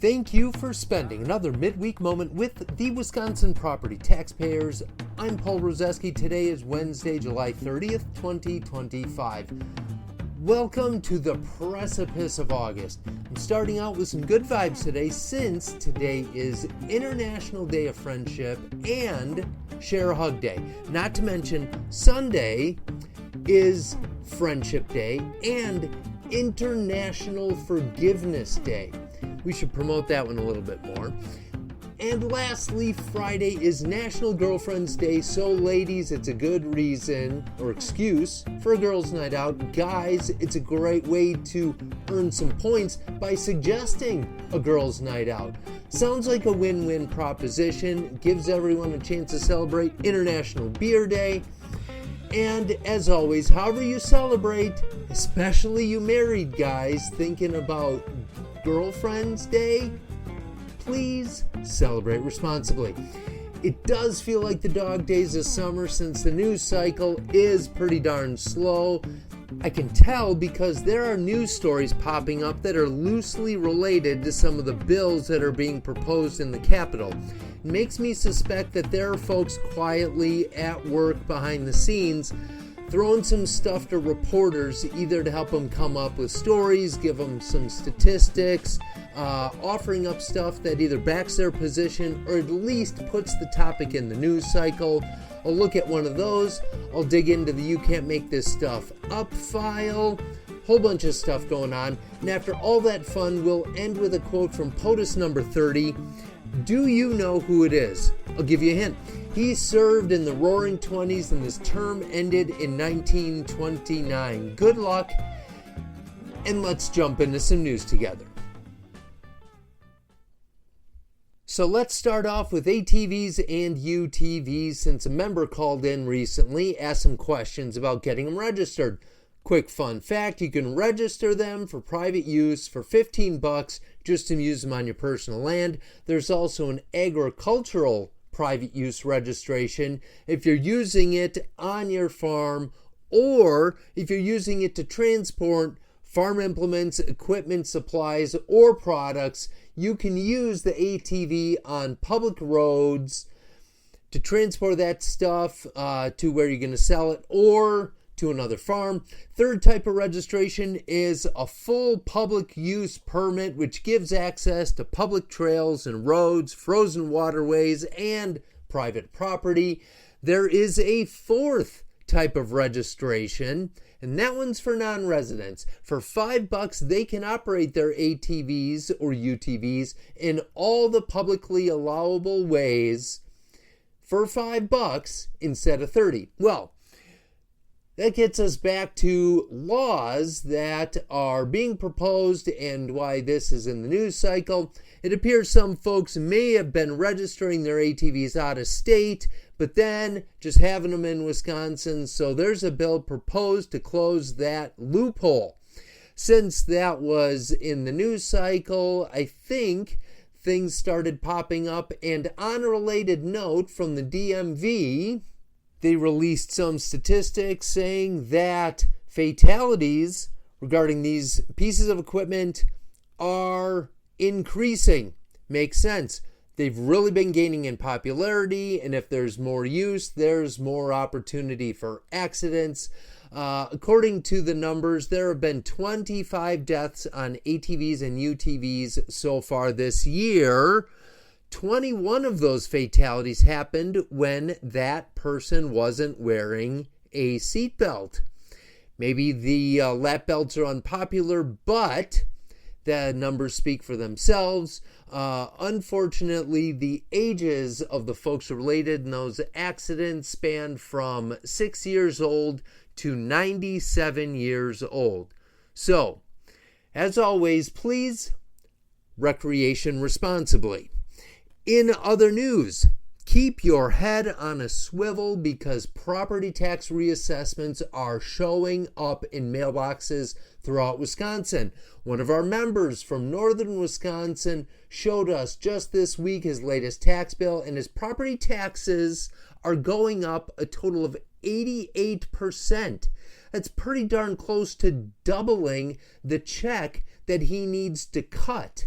Thank you for spending another midweek moment with the Wisconsin property taxpayers. I'm Paul Rozeski. Today is Wednesday, July 30th, 2025. Welcome to the precipice of August. I'm starting out with some good vibes today since today is International Day of Friendship and Share a Hug Day. Not to mention Sunday is Friendship Day and International Forgiveness Day. We should promote that one a little bit more. And lastly, Friday is National Girlfriend's Day. So ladies, it's a good reason or excuse for a girls' night out. Guys, it's a great way to earn some points by suggesting a girls' night out. Sounds like a win-win proposition. Gives everyone a chance to celebrate International Beer Day. And as always, however you celebrate, especially you married guys thinking about Girlfriend's Day, please celebrate responsibly. It does feel like the dog days of summer since the news cycle is pretty darn slow. I can tell because there are news stories popping up that are loosely related to some of the bills that are being proposed in the Capitol. It makes me suspect that there are folks quietly at work behind the scenes throwing some stuff to reporters, either to help them come up with stories, give them some statistics, offering up stuff that either backs their position or at least puts the topic in the news cycle. I'll look at one of those. I'll dig into the "you can't make this stuff up" file. Whole bunch of stuff going on. And after all that fun, we'll end with a quote from POTUS number 30. Do you know who it is? I'll give you a hint. He served in the Roaring 20s and his term ended in 1929. Good luck, and let's jump into some news together. So let's start off with ATVs and UTVs since a member called in recently, asked some questions about getting them registered. Quick fun fact, you can register them for private use for $15 just to use them on your personal land. There's also an agricultural private use registration if you're using it on your farm or if you're using it to transport farm implements, equipment, supplies, or products. You can use the ATV on public roads to transport that stuff to where you're going to sell it or to another farm. Third type of registration is a full public use permit, which gives access to public trails and roads, frozen waterways, and private property. There is a fourth type of registration, and that one's for non-residents. For $5, they can operate their ATVs or UTVs in all the publicly allowable ways for $5 instead of $30. Well, that gets us back to laws that are being proposed and why this is in the news cycle. It appears some folks may have been registering their ATVs out of state, but then just having them in Wisconsin. So there's a bill proposed to close that loophole. Since that was in the news cycle, I think things started popping up. And on a related note from the DMV, they released some statistics saying that fatalities regarding these pieces of equipment are increasing. Makes sense. They've really been gaining in popularity, and if there's more use, there's more opportunity for accidents. According to the numbers, there have been 25 deaths on ATVs and UTVs so far this year. 21 of those fatalities happened when that person wasn't wearing a seatbelt. Maybe the lap belts are unpopular, but the numbers speak for themselves. Unfortunately, the ages of the folks related in those accidents span from 6 years old to 97 years old. So, as always, please recreation responsibly. In other news, keep your head on a swivel because property tax reassessments are showing up in mailboxes throughout Wisconsin. One of our members from northern Wisconsin showed us just this week his latest tax bill, and his property taxes are going up a total of 88%. That's pretty darn close to doubling the check that he needs to cut.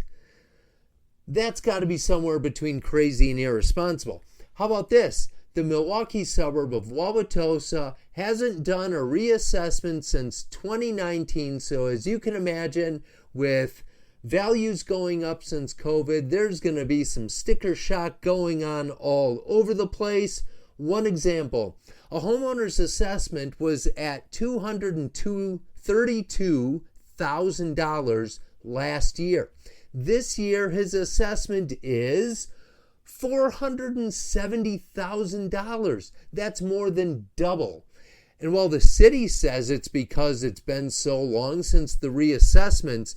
That's got to be somewhere between crazy and irresponsible. How about this? The Milwaukee suburb of Wauwatosa hasn't done a reassessment since 2019. So as you can imagine, with values going up since COVID, there's going to be some sticker shock going on all over the place. One example, a homeowner's assessment was at $232,000 last year. This year, his assessment is $470,000. That's more than double. And while the city says it's because it's been so long since the reassessments,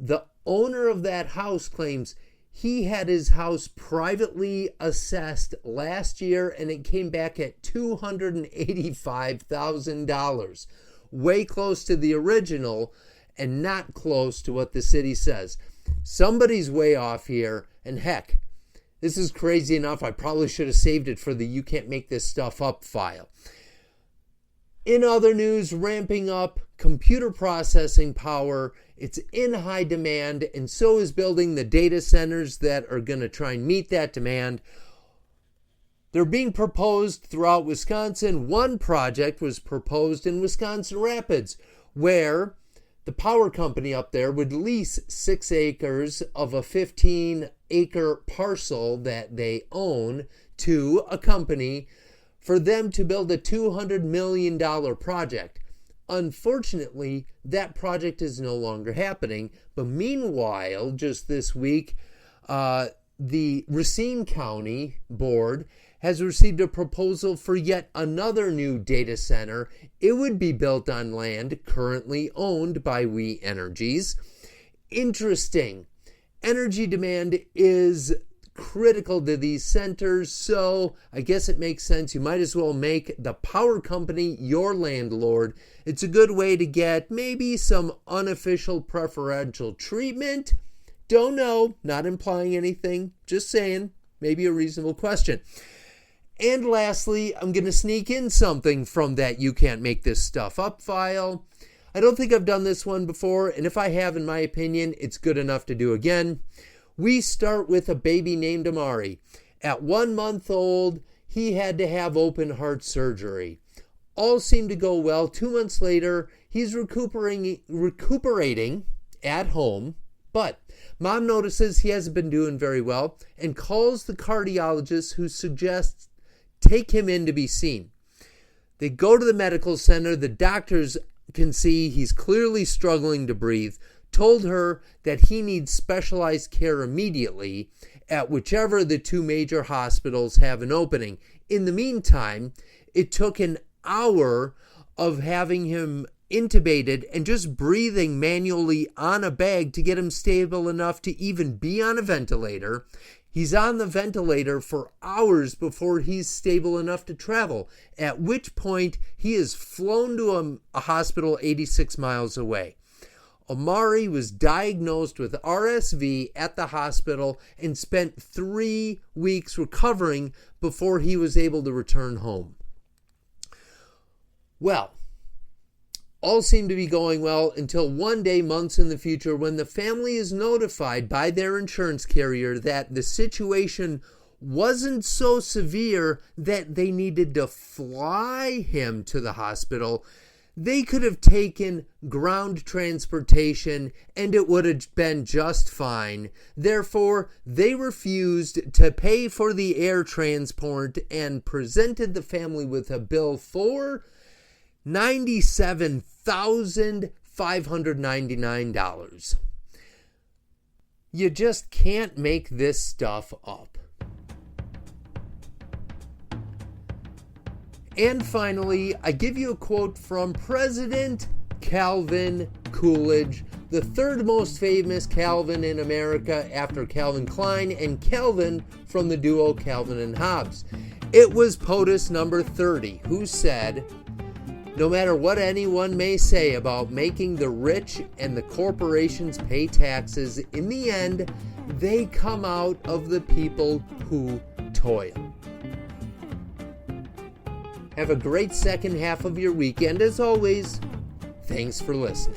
the owner of that house claims he had his house privately assessed last year and it came back at $285,000. Way close to the original and not close to what the city says. Somebody's way off here, and heck, this is crazy enough. I probably should have saved it for the "You Can't Make This Stuff Up" file. In other news, ramping up computer processing power. It's in high demand, and so is building the data centers that are going to try and meet that demand. They're being proposed throughout Wisconsin. One project was proposed in Wisconsin Rapids, where the power company up there would lease 6 acres of a 15-acre parcel that they own to a company for them to build a $200 million project. Unfortunately, that project is no longer happening. But meanwhile, just this week, the Racine County Board has received a proposal for yet another new data center. It would be built on land currently owned by We Energies. Interesting. Energy demand is critical to these centers, so I guess it makes sense. You might as well make the power company your landlord. It's a good way to get maybe some unofficial preferential treatment. Don't know, not implying anything, just saying, maybe a reasonable question. And lastly, I'm going to sneak in something from that "You Can't Make This Stuff Up" file. I don't think I've done this one before, and if I have, in my opinion, it's good enough to do again. We start with a baby named Amari. At 1 month old, he had to have open heart surgery. All seemed to go well. 2 months later, he's recuperating at home, but mom notices he hasn't been doing very well and calls the cardiologist, who suggests take him in to be seen. They go to the medical center. The doctors can see he's clearly struggling to breathe, told her that he needs specialized care immediately at whichever the 2 major hospitals have an opening. In the meantime, it took an hour of having him intubated and just breathing manually on a bag to get him stable enough to even be on a ventilator. He's on the ventilator for hours before he's stable enough to travel, at which point he is flown to a hospital 86 miles away. Amari was diagnosed with RSV at the hospital and spent 3 weeks recovering before he was able to return home. Well, all seemed to be going well until one day, months in the future, when the family is notified by their insurance carrier that the situation wasn't so severe that they needed to fly him to the hospital. They could have taken ground transportation and it would have been just fine. Therefore, they refused to pay for the air transport and presented the family with a bill for $97,599. You just can't make this stuff up. And finally, I give you a quote from President Calvin Coolidge, the 3rd most famous Calvin in America after Calvin Klein and Calvin from the duo Calvin and Hobbes. It was POTUS number 30 who said, "No matter what anyone may say about making the rich and the corporations pay taxes, in the end, they come out of the people who toil." Have a great second half of your weekend. As always, thanks for listening.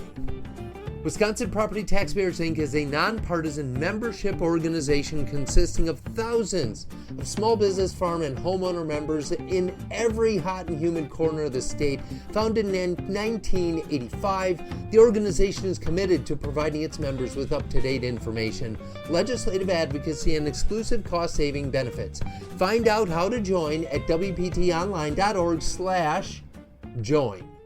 Wisconsin Property Taxpayers Inc. is a nonpartisan membership organization consisting of thousands of small business, farm, and homeowner members in every hot and humid corner of the state. Founded in 1985, the organization is committed to providing its members with up-to-date information, legislative advocacy, and exclusive cost-saving benefits. Find out how to join at WPTOnline.org/join.